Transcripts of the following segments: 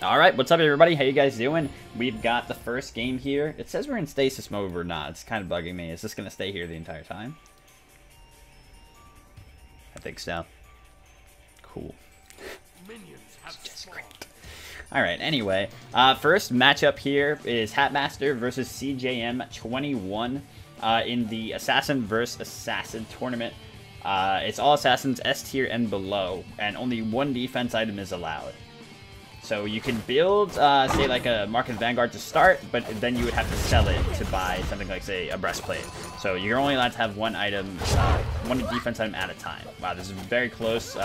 Alright, what's up everybody? How you guys doing? We've got the first game here. It says we're in stasis mode or not. It's kind of bugging me. Is this going to stay here the entire time? I think so. Cool. Just great. Alright, anyway. First matchup here is Hatmaster versus CJM21 in the Assassin vs. Assassin tournament. It's all Assassins S tier and below, and only one defense item is allowed. So you can build, say, like a Mark of the Vanguard to start, but then you would have to sell it to buy something like, say, a breastplate. So you're only allowed to have one item, one defense item at a time. Wow, this is very close.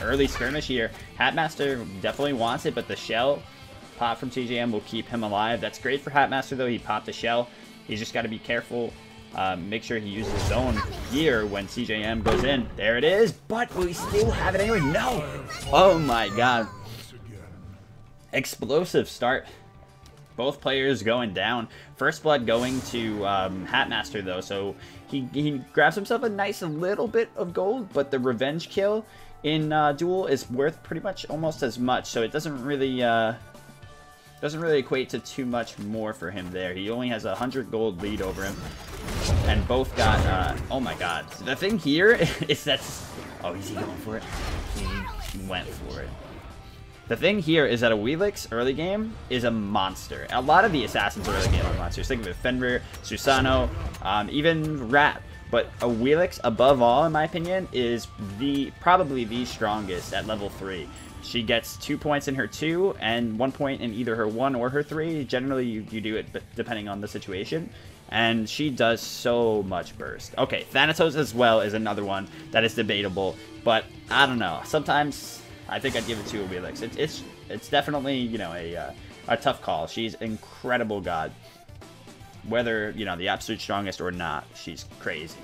Early skirmish here. Hatmaster definitely wants it, but the shell pop from CJM will keep him alive. That's great for Hatmaster, though. He popped the shell. He's just got to be careful. Make sure he uses his own gear when CJM goes in. There it is, but will he still have it anyway? No! Oh my god. Explosive start. Both players going down. First blood going to Hatmaster though, so he grabs himself a nice little bit of gold, but the revenge kill in Duel is worth pretty much almost as much, so it doesn't really equate to too much more for him there. He only has 100 gold lead over him, and both got oh my god. So the thing here is that oh, is he going for it? He went for it. The thing here is that Awilix early game is a monster. A lot of the Assassins early game are monsters. Think of it, Fenrir, Susano, even Rat. But Awilix, above all, in my opinion, is probably the strongest at level 3. She gets 2 points in her 2 and 1 point in either her 1 or her 3. Generally, you do it depending on the situation. And she does so much burst. Okay, Thanatos as well is another one that is debatable. But I don't know. Sometimes I think I'd give it to Awilix. It's definitely, you know, a tough call. She's incredible god. Whether, you know, the absolute strongest or not, she's crazy.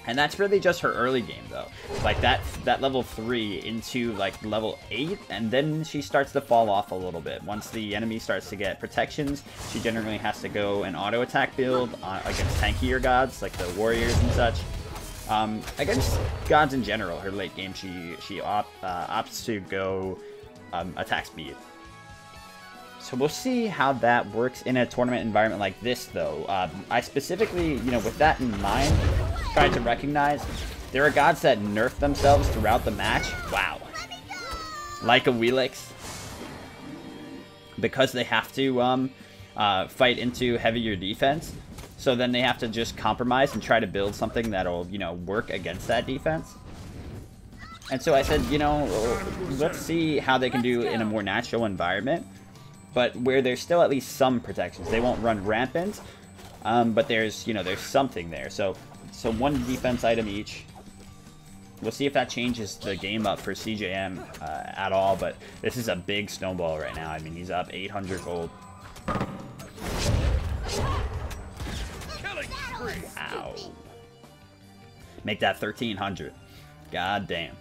And that's really just her early game, though. Like, that level 3 into, like, level 8, and then she starts to fall off a little bit. Once the enemy starts to get protections, she generally has to go an auto-attack build against tankier gods, like the warriors and such. Against gods in general, her late game, she opts to go attack speed. So we'll see how that works in a tournament environment like this, though. I specifically, you know, with that in mind, tried to recognize there are gods that nerf themselves throughout the match. Wow. Like Awilix. Because they have to fight into heavier defense. So then they have to just compromise and try to build something that'll, you know, work against that defense. And so I said, you know, let's see how they can do in a more natural environment, but where there's still at least some protections. They won't run rampant, but there's, you know, there's something there. So one defense item each. We'll see if that changes the game up for CJM at all, but this is a big snowball right now. I mean, he's up 800 gold. Ow. Make that 1,300. God damn.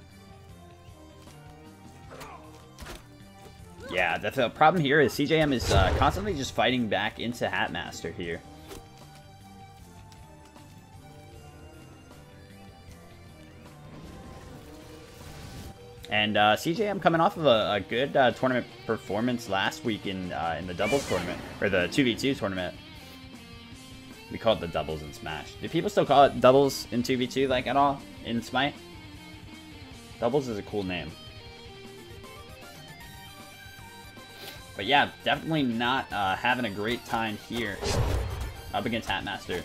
Yeah, the problem here is CJM is constantly just fighting back into Hatmaster here. And CJM coming off of a good tournament performance last week in the doubles tournament, or the 2v2 tournament. We call it the doubles in Smash. Do people still call it doubles in 2v2, like, at all? In Smite? Doubles is a cool name. But yeah, definitely not having a great time here up against Hatmaster.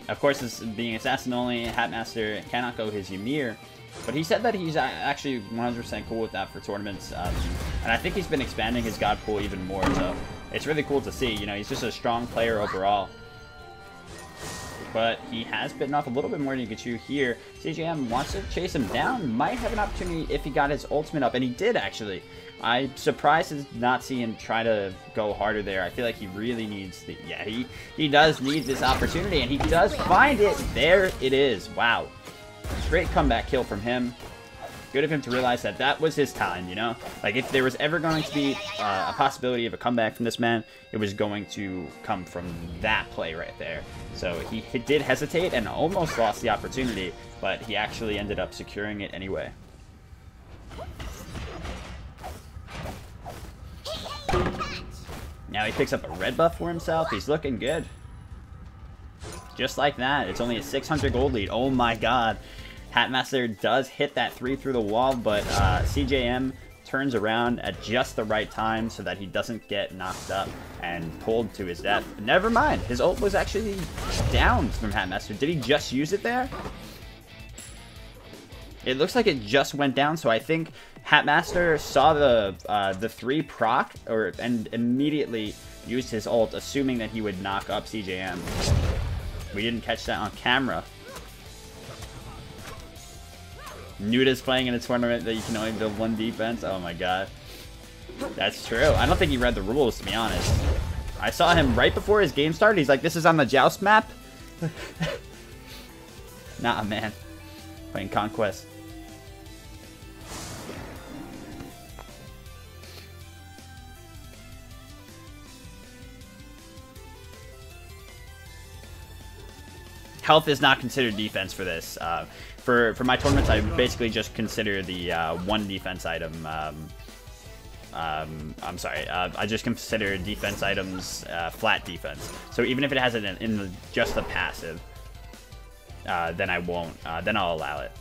Of course, this being Assassin only, Hatmaster cannot go his Ymir. But he said that he's actually 100% cool with that for tournaments. And I think he's been expanding his god pool even more. So it's really cool to see. You know, he's just a strong player overall. But he has bitten off a little bit more than you could chew here. CJM wants to chase him down. Might have an opportunity if he got his ultimate up. And he did, actually. I'm surprised to not see him try to go harder there. I feel like he really needs the... Yeah, he does need this opportunity. And he does find it. There it is. Wow. Great comeback kill from him. Good of him to realize that that was his time, you know? Like, if there was ever going to be a possibility of a comeback from this man, it was going to come from that play right there. So he did hesitate and almost lost the opportunity, but he actually ended up securing it anyway. Now he picks up a red buff for himself. He's looking good. Just like that. It's only a 600 gold lead. Oh my god. Hatmaster does hit that 3 through the wall, but CJM turns around at just the right time so that he doesn't get knocked up and pulled to his death. Never mind. His ult was actually down from Hatmaster. Did he just use it there? It looks like it just went down, so I think Hatmaster saw the 3 proc and immediately used his ult, assuming that he would knock up CJM. We didn't catch that on camera. Nuda's playing in a tournament that you can only build 1 defense. Oh my god. That's true. I don't think he read the rules, to be honest. I saw him right before his game started. He's like, this is on the Joust map? Nah, man. Playing Conquest. Health is not considered defense for this. For my tournaments, I basically just consider the 1 defense item. I'm sorry. I just consider defense items flat defense. So even if it has it in just the passive, then I won't. Then I'll allow it.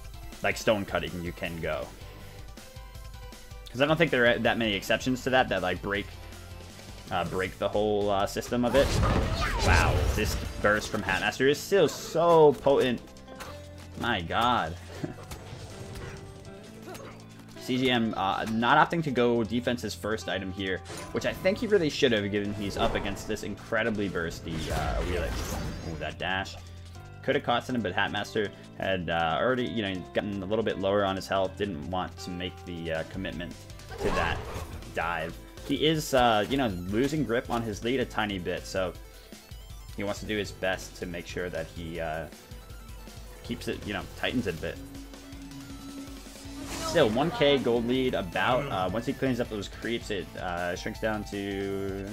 Like stone cutting, you can go. Because I don't think there are that many exceptions to that like break the whole system of it. Wow, this burst from Hatmaster is still so potent. My god. CGM not opting to go defense's first item here, which I think he really should have, given he's up against this incredibly bursty Awilix. Ooh, that dash. Could have costed him, but Hatmaster had already, you know, gotten a little bit lower on his health, didn't want to make the commitment to that dive. He is, you know, losing grip on his lead a tiny bit, so he wants to do his best to make sure that he keeps it, you know, tightens it a bit. Still, 1k gold lead about. Once he cleans up those creeps, it shrinks down to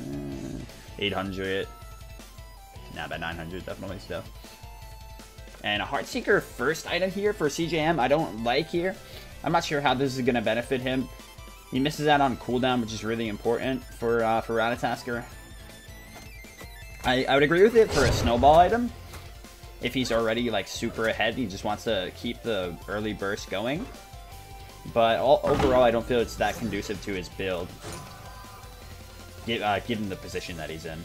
800. Nah, about 900, definitely still. And a Heartseeker first item here for CJM, I don't like here. I'm not sure how this is going to benefit him. He misses out on cooldown, which is really important for Ratatoskr. I would agree with it for a snowball item. If he's already like super ahead, he just wants to keep the early burst going. But overall, I don't feel it's that conducive to his build, given the position that he's in.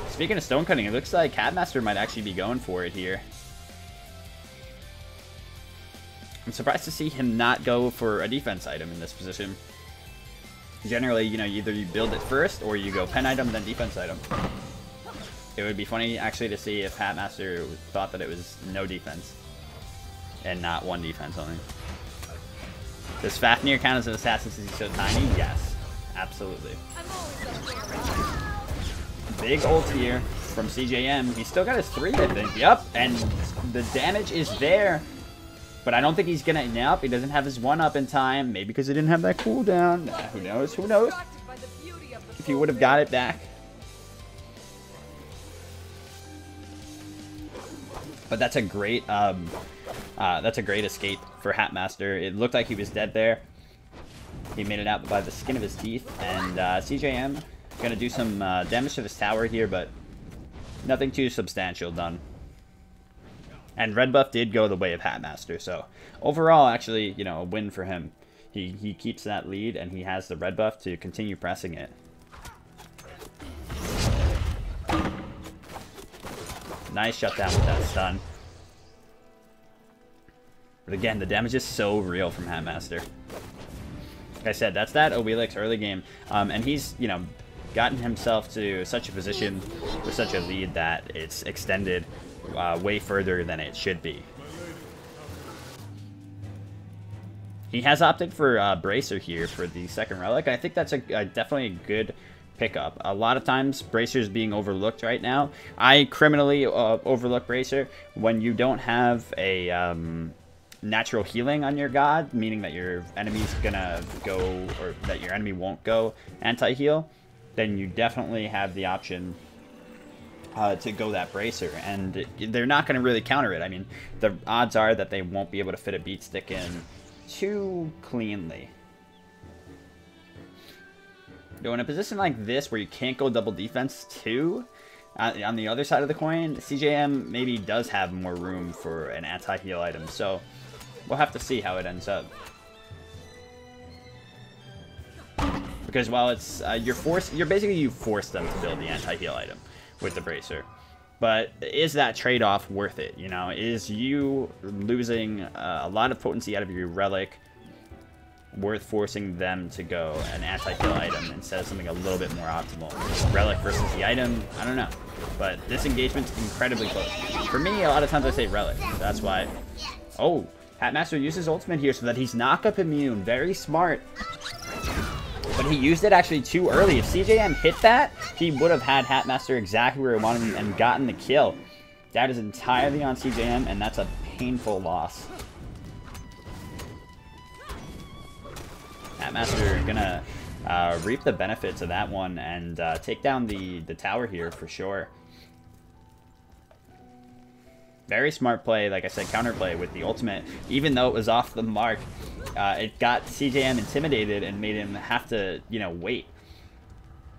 Speaking of stone cutting, it looks like Hatmaster might actually be going for it here. I'm surprised to see him not go for a defense item in this position. Generally, you know, either you build it first or you go pen item, then defense item. It would be funny, actually, to see if Hatmaster thought that it was no defense and not 1 defense only. Does Fafnir count as an assassin since he's so tiny? Yes, absolutely. Big ult here from CJM. He's still got his 3, I think. Yep, and the damage is there. But I don't think he's gonna. Nope, he doesn't have his 1-up in time. Maybe because he didn't have that cooldown. Who knows? Who knows? If he would have got it back. But that's a great escape for Hatmaster. It looked like he was dead there. He made it out by the skin of his teeth. And CJM gonna do some damage to this tower here, but nothing too substantial done. And red buff did go the way of Hatmaster, so overall, actually, you know, a win for him. He keeps that lead, and he has the red buff to continue pressing it. Nice shutdown with that stun. But again, the damage is so real from Hatmaster. Like I said, that's that Awilix early game, and he's, you know, gotten himself to such a position with such a lead that it's extended way further than it should be. He has opted for Bracer here for the second Relic. I think that's definitely a good pickup. A lot of times, Bracer's being overlooked right now. I criminally overlook Bracer when you don't have a natural healing on your god, meaning that your enemy's gonna go, or that your enemy won't go anti-heal. Then you definitely have the option to go that Bracer, and they're not going to really counter it. I mean, the odds are that they won't be able to fit a beat stick in too cleanly. Though in a position like this where you can't go double defense too, on the other side of the coin, CJM maybe does have more room for an anti-heal item. So we'll have to see how it ends up. Because while it's you force them to build the anti-heal item with the bracer. But is that trade-off worth it? You know, is you losing a lot of potency out of your relic worth forcing them to go an anti-heal item instead of something a little bit more optimal? Relic versus the item, I don't know. But this engagement's incredibly close. For me, a lot of times I say relic. That's why. Oh, Hatmaster uses ultimate here so that he's knock-up immune. Very smart. But he used it actually too early. If CJM hit that, he would have had Hatmaster exactly where he wanted him and gotten the kill. That is entirely on CJM, and that's a painful loss. Hatmaster gonna reap the benefits of that one and take down the tower here for sure. Very smart play, like I said, counterplay with the ultimate. Even though it was off the mark, it got CJM intimidated and made him have to, you know, wait.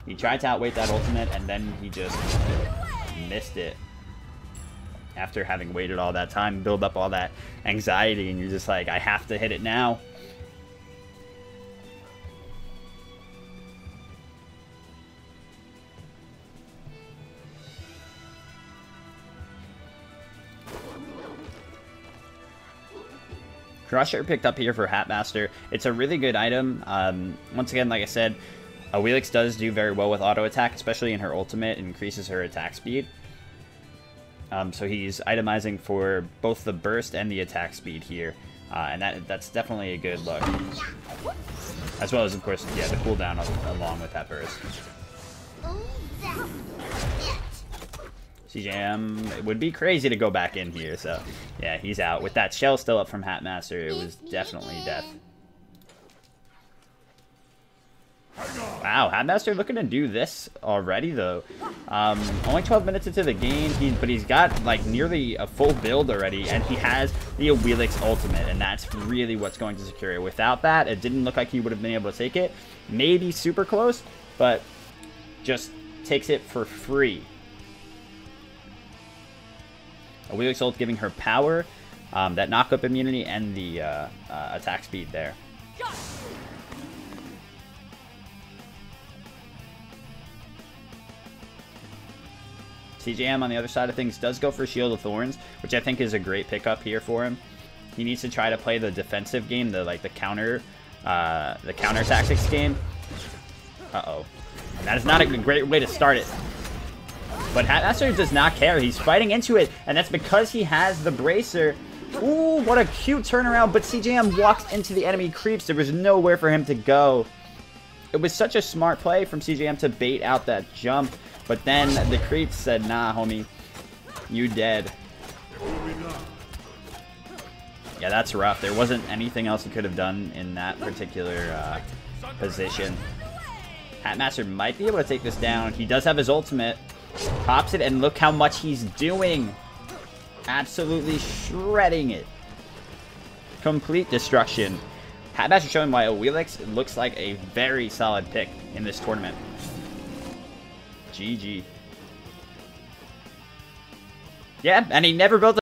He tried to outwait that ultimate, and then he just missed it. After having waited all that time, build up all that anxiety, and you're just like, I have to hit it now. Crusher picked up here for Hatmaster. It's a really good item. Once again, like I said, Awilix does do very well with auto attack, especially in her ultimate. It increases her attack speed. So he's itemizing for both the burst and the attack speed here. And that's definitely a good look. As well as, of course, yeah, the cooldown along with that burst. CJM, it would be crazy to go back in here, so yeah, he's out. With that shell still up from Hatmaster, it was definitely death. Wow, Hatmaster looking to do this already, though. Only 12 minutes into the game, but he's got like nearly a full build already, and he has the Awilix ultimate, and that's really what's going to secure it. Without that, it didn't look like he would have been able to take it. Maybe super close, but just takes it for free. Awilix ult giving her power, that knock-up immunity, and the attack speed there. CJM on the other side of things does go for Shield of Thorns, which I think is a great pickup here for him. He needs to try to play the defensive game, the counter tactics game. Uh-oh. That is not a great way to start it. But Hatmaster does not care. He's fighting into it, and that's because he has the bracer. Ooh, what a cute turnaround, but CJM walks into the enemy creeps. There was nowhere for him to go. It was such a smart play from CJM to bait out that jump, but then the creeps said, nah, homie, you dead. Yeah, that's rough. There wasn't anything else he could have done in that particular position. Hatmaster might be able to take this down. He does have his ultimate. Pops it, and look how much he's doing. Absolutely shredding it. Complete destruction. Hatmaster showing why Awilix looks like a very solid pick in this tournament. GG. Yeah, and he never built